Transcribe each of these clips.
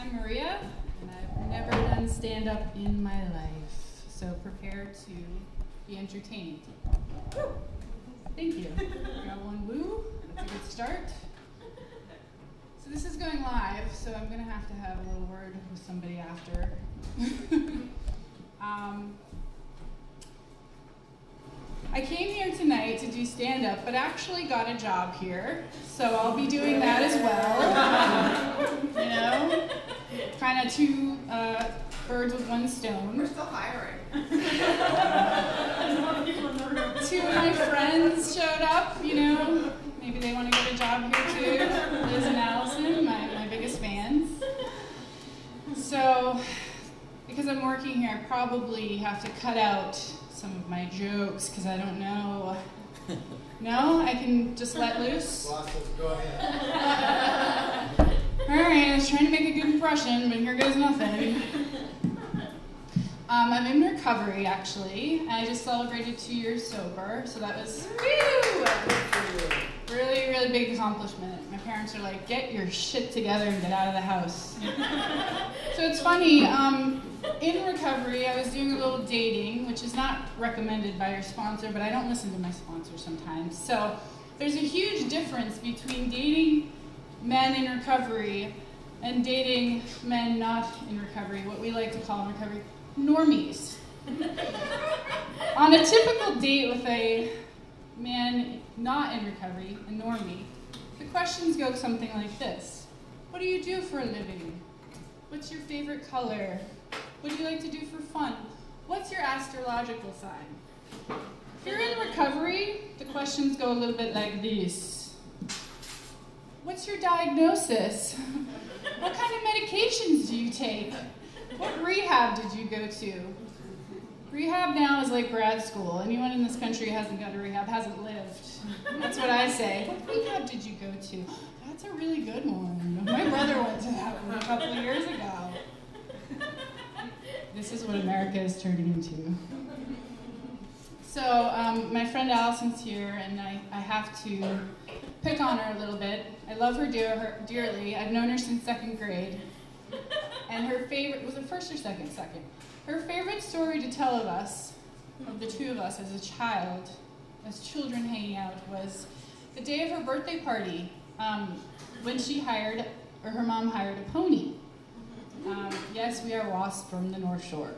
I'm Maria, and I've never done stand-up in my life, so prepare to be entertained. Woo. Thank you. Got one woo. That's a good start. So this is going live, so I'm going to have a little word with somebody after. I came here tonight to do stand-up, but actually got a job here, so I'll be doing that as well. You know, kind of two birds with one stone. We're still hiring. Two of my friends showed up, you know, maybe they want to get a job here too. Liz and Allison, my biggest fans. So, because I'm working here, I probably have to cut out some of my jokes, because I don't know. No? I can just let loose? Go ahead. Alright, I was trying to make a good impression, but here goes nothing. I'm in recovery, actually. I just celebrated 2 years sober, so that was really, really big accomplishment. My parents are like, get your shit together and get out of the house. So it's funny, in recovery, I was doing a little dating, which is not recommended by your sponsor, but I don't listen to my sponsor sometimes. So there's a huge difference between dating men in recovery and dating men not in recovery, what we like to call in recovery normies. On a typical date with a man not in recovery, a normie, the questions go something like this. What do you do for a living? What's your favorite color? What do you like to do for fun? What's your astrological sign? If you're in recovery, the questions go a little bit like this. What's your diagnosis? What kind of medications do you take? What rehab did you go to? Rehab now is like grad school. Anyone in this country who hasn't got a rehab hasn't lived. That's what I say. What rehab did you go to? That's a really good one. My brother went to that one a couple of years ago. This is what America is turning into. So my friend Allison's here, and I have to pick on her a little bit. I love her dearly. I've known her since 2nd grade. And her favorite, was it first or second? Second. Her favorite story to tell of the two of us as a child, as children hanging out, was the day of her birthday party, when her mom hired a pony. Yes, we are wasps from the North Shore.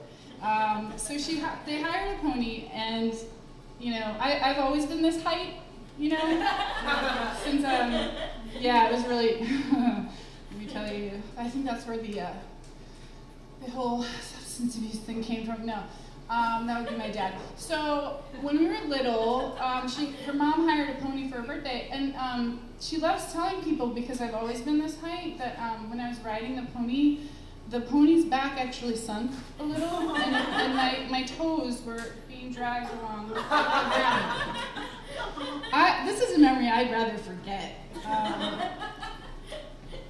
So they hired a pony, and you know, I've always been this height, you know, since yeah, it was really. Let me tell you, I think that's where the whole substance abuse thing came from. No, that would be my dad. So when we were little, her mom hired a pony for her birthday, and she loves telling people, because I've always been this height, that when I was riding the pony's back actually sunk a little, and my toes were being dragged along the ground. This is a memory I'd rather forget.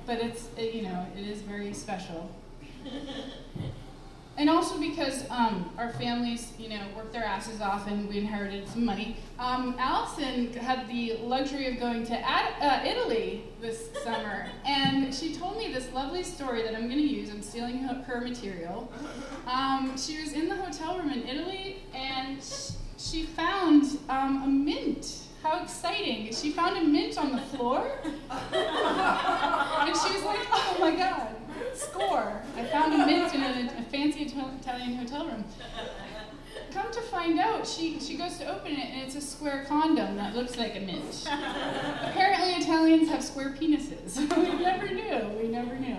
But you know, it is very special. And also because our families, you know, worked their asses off and we inherited some money. Allison had the luxury of going to Italy this summer, and she told me this lovely story that I'm going to use. I'm stealing her material. She was in the hotel room in Italy, and she found a mint. How exciting. She found a mint on the floor, and she was like, oh my God, score. I found a mint in a fancy Italian hotel room. Come to find out, she goes to open it, and it's a square condom that looks like a mint. Apparently Italians have square penises. We never knew.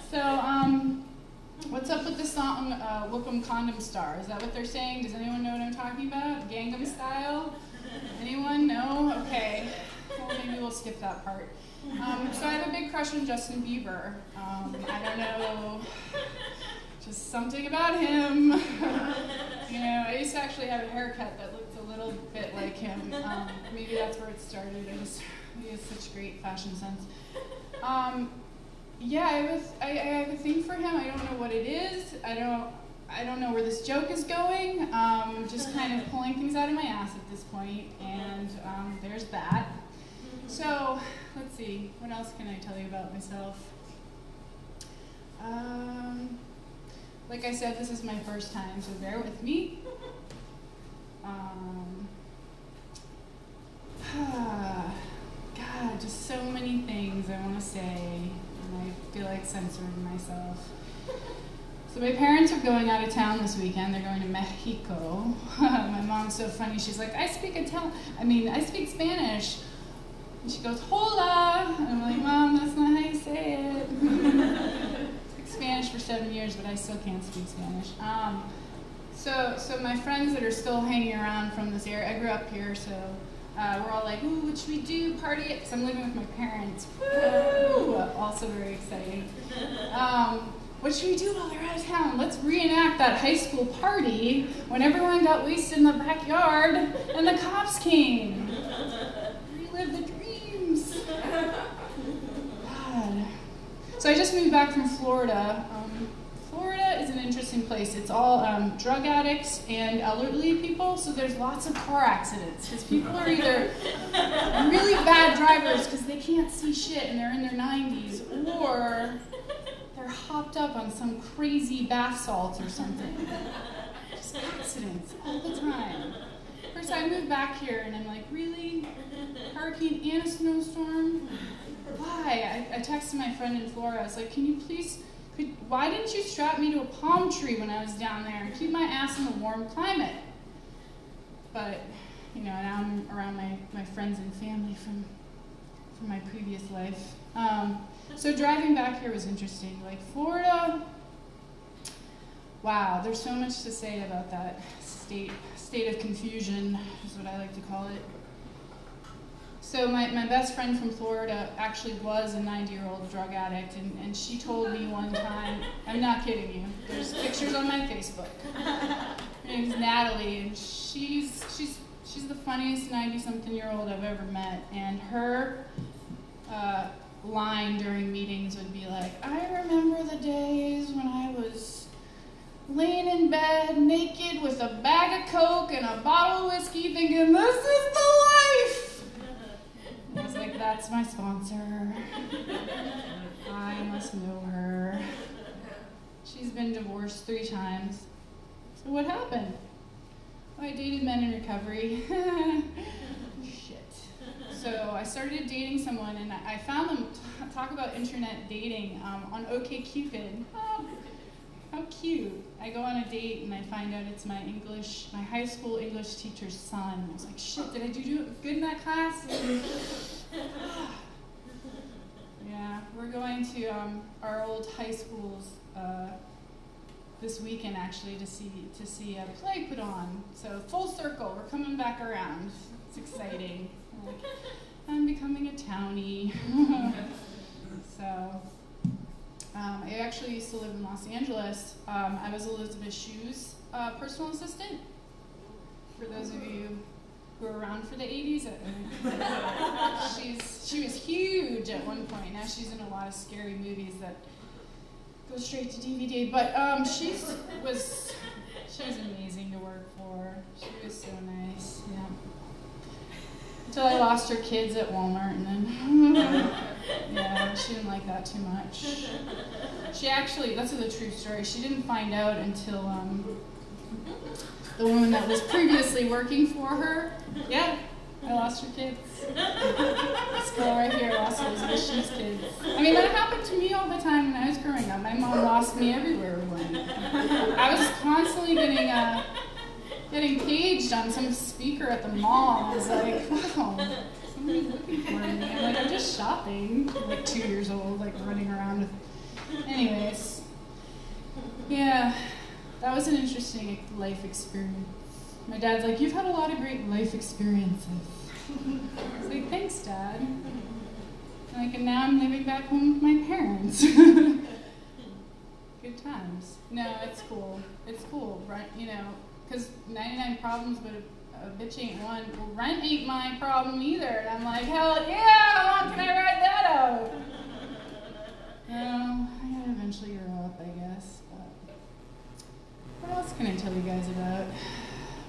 So, what's up with the song Whoop-'em Condom Star? Is that what they're saying? Does anyone know what I'm talking about? Gangnam Style? Anyone? No? Okay. Well, maybe we'll skip that part. So I have a big crush on Justin Bieber. I don't know, just something about him. You know, I used to actually have a haircut that looked a little bit like him. Maybe that's where it started. He has such great fashion sense. Yeah, I have a thing for him. I don't know what it is. I don't know where this joke is going. I'm just kind of pulling things out of my ass at this point, and there's that. So, let's see, what else can I tell you about myself? Like I said, this is my first time, so bear with me. God, just so many things I want to say, and I feel like censoring myself. So my parents are going out of town this weekend. They're going to Mexico. My mom's so funny. She's like, I speak Spanish. And she goes, hola. And I'm like, Mom, that's not how you say it. I spoke Spanish for 7 years, but I still can't speak Spanish. So my friends that are still hanging around from this area, I grew up here, so we're all like, ooh, what should we do? Party it? Because I'm living with my parents. Woo! Also very exciting. What should we do while they're out of town? Let's reenact that high school party when everyone got wasted in the backyard and the cops came. Relive the dreams. God. So I just moved back from Florida. Florida is an interesting place. It's all drug addicts and elderly people, so there's lots of car accidents because people are either really bad drivers because they can't see shit and they're in their 90s, or they're hopped up on some crazy bath salts or something. Just accidents all the time. First, I moved back here and I'm like, really? Hurricane and a snowstorm? Why? I texted my friend in Florida. I was like, can you please, why didn't you strap me to a palm tree when I was down there and keep my ass in a warm climate? But, you know, now I'm around my friends and family from my previous life. So driving back here was interesting. Like Florida, wow, there's so much to say about that state of confusion, is what I like to call it. So my best friend from Florida actually was a 90-year-old drug addict, and she told me one time, I'm not kidding you, there's pictures on my Facebook. Her name's Natalie, and she's the funniest 90-something-year-old I've ever met, and her line during meetings would be like, I remember the days when I was laying in bed naked with a bag of Coke and a bottle of whiskey thinking, this is the life! I was like, that's my sponsor. I must know her. She's been divorced 3 times. So what happened? Oh, I dated men in recovery. Shit. So I started dating someone, and I found them talk about internet dating on OkCupid. Oh, how cute. I go on a date and I find out it's my high school English teacher's son. I was like, shit, did I do good in that class? Yeah, we're going to our old high schools this weekend actually to see a play put on. So full circle, we're coming back around. It's exciting. Like, I'm becoming a townie. So I actually used to live in Los Angeles. I was Elizabeth Shue's personal assistant. For those of you who were around for the 80s, she was huge at one point. Now she's in a lot of scary movies that go straight to DVD. But she was amazing to work for. She was so nice. Yeah. Until I lost her kids at Walmart, and then, yeah, she didn't like that too much. She actually, that's a true story, she didn't find out until the woman that was previously working for her, yeah, I lost her kids. This girl right here lost Elizabeth Shue's kids. I mean, that happened to me all the time when I was growing up. My mom lost me everywhere we went. I was constantly getting paged on some speaker at the mall. I was like, wow, somebody's looking for me. I'm like, I'm just shopping. I'm like 2 years old, like running around with... Anyways. Yeah, that was an interesting life experience. My dad's like, you've had a lot of great life experiences. I was like, thanks, Dad. Like, and now I'm living back home with my parents. Good times. No, it's cool. It's cool, right? You know, because 99 problems, but a bitch ain't one. Well, rent ain't my problem either. And I'm like, hell yeah, how long can I ride that out? You know, I gotta eventually grow up, I guess. But what else can I tell you guys about?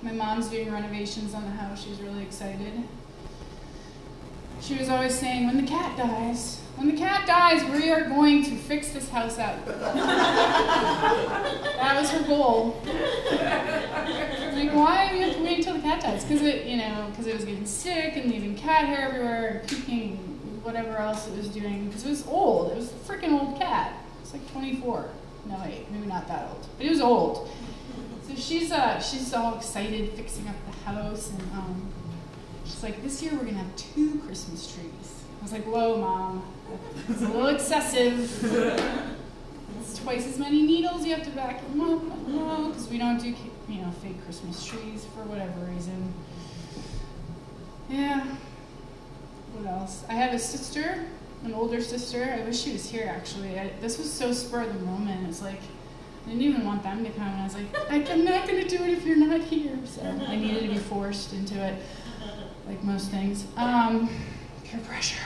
My mom's doing renovations on the house. She's really excited. She was always saying, when the cat dies, when the cat dies, we are going to fix this house up. That was her goal. Like, why do we have to wait until the cat dies? Because it, because it was getting sick and leaving cat hair everywhere and puking and whatever else it was doing. Because it was old. It was a freaking old cat. It's like 24. No, wait, maybe not that old. But it was old. So she's all excited fixing up the house, and she's like, this year we're gonna have 2 Christmas trees. I was like, whoa, Mom, it's a little excessive. It's twice as many needles. You have to vacuum up. No, because we don't do fake Christmas trees for whatever reason. Yeah. What else? I have a sister, an older sister. I wish she was here, actually. This was so spur of the moment. It's like, I didn't even want them to come, and I was like, I'm not going to do it if you're not here. So I needed to be forced into it, like most things. Peer pressure.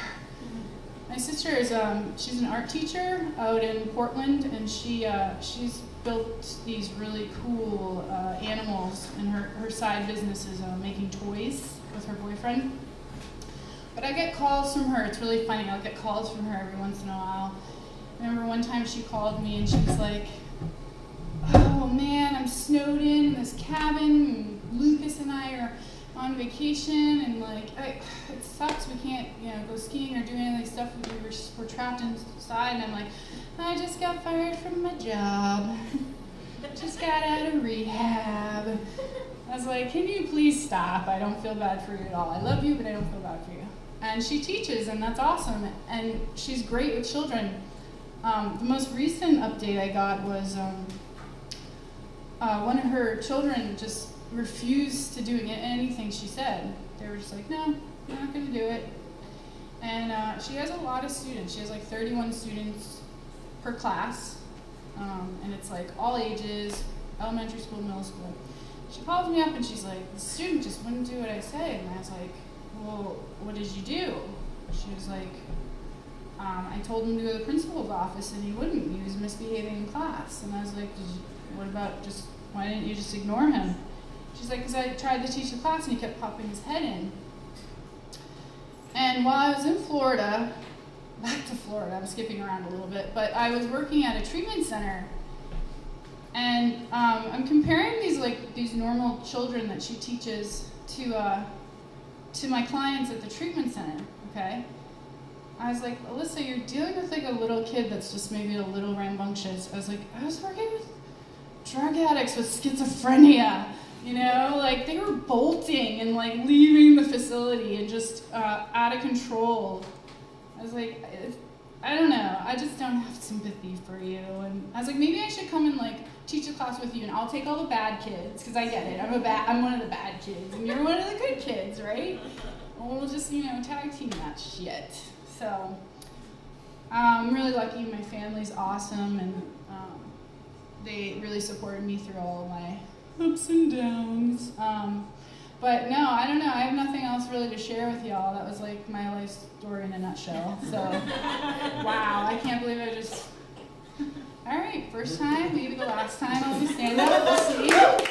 My sister is, she's an art teacher out in Portland, and she's built these really cool animals, and her side business is making toys with her boyfriend. But I get calls from her. It's really funny. I'll get calls from her every once in a while. I remember one time she called me, and she was like, oh man, I'm snowed in this cabin, and Lucas and I are on vacation, and like, it sucks, we can't, go skiing or do any of this stuff, we're trapped inside, and I'm like, I just got fired from my job, just got out of rehab. I was like, can you please stop? I don't feel bad for you at all. I love you, but I don't feel bad for you. And she teaches, and that's awesome, and she's great with children. The most recent update I got was one of her children just refused to do anything she said. They were just like, no, we're not going to do it. And she has a lot of students. She has like 31 students per class, and it's like all ages, elementary school, middle school. She called me up and she's like, the student just wouldn't do what I say. And I was like, well, what did you do? She was like, I told him to go to the principal's office and he wouldn't. He was misbehaving in class. And I was like, what about why didn't you just ignore him? She's like, because I tried to teach the class and he kept popping his head in. And while I was in Florida, back to Florida, I'm skipping around a little bit, but I was working at a treatment center. And I'm comparing these normal children that she teaches to my clients at the treatment center, okay? I was like, Alyssa, you're dealing with like a little kid that's just maybe a little rambunctious. I was like, I was working with drug addicts with schizophrenia, like they were bolting and like leaving the facility and just out of control. I was like, I don't know, I just don't have sympathy for you. And I was like, maybe I should come and like teach a class with you and I'll take all the bad kids, because I get it, I'm one of the bad kids and you're one of the good kids, right? And we'll just, tag team that shit. So I'm really lucky. My family's awesome, and they really supported me through all of my ups and downs. But no, I don't know. I have nothing else really to share with y'all. That was like my life story in a nutshell. So, wow, I can't believe I just... All right, first time, maybe the last time I'll be stand up. We'll see.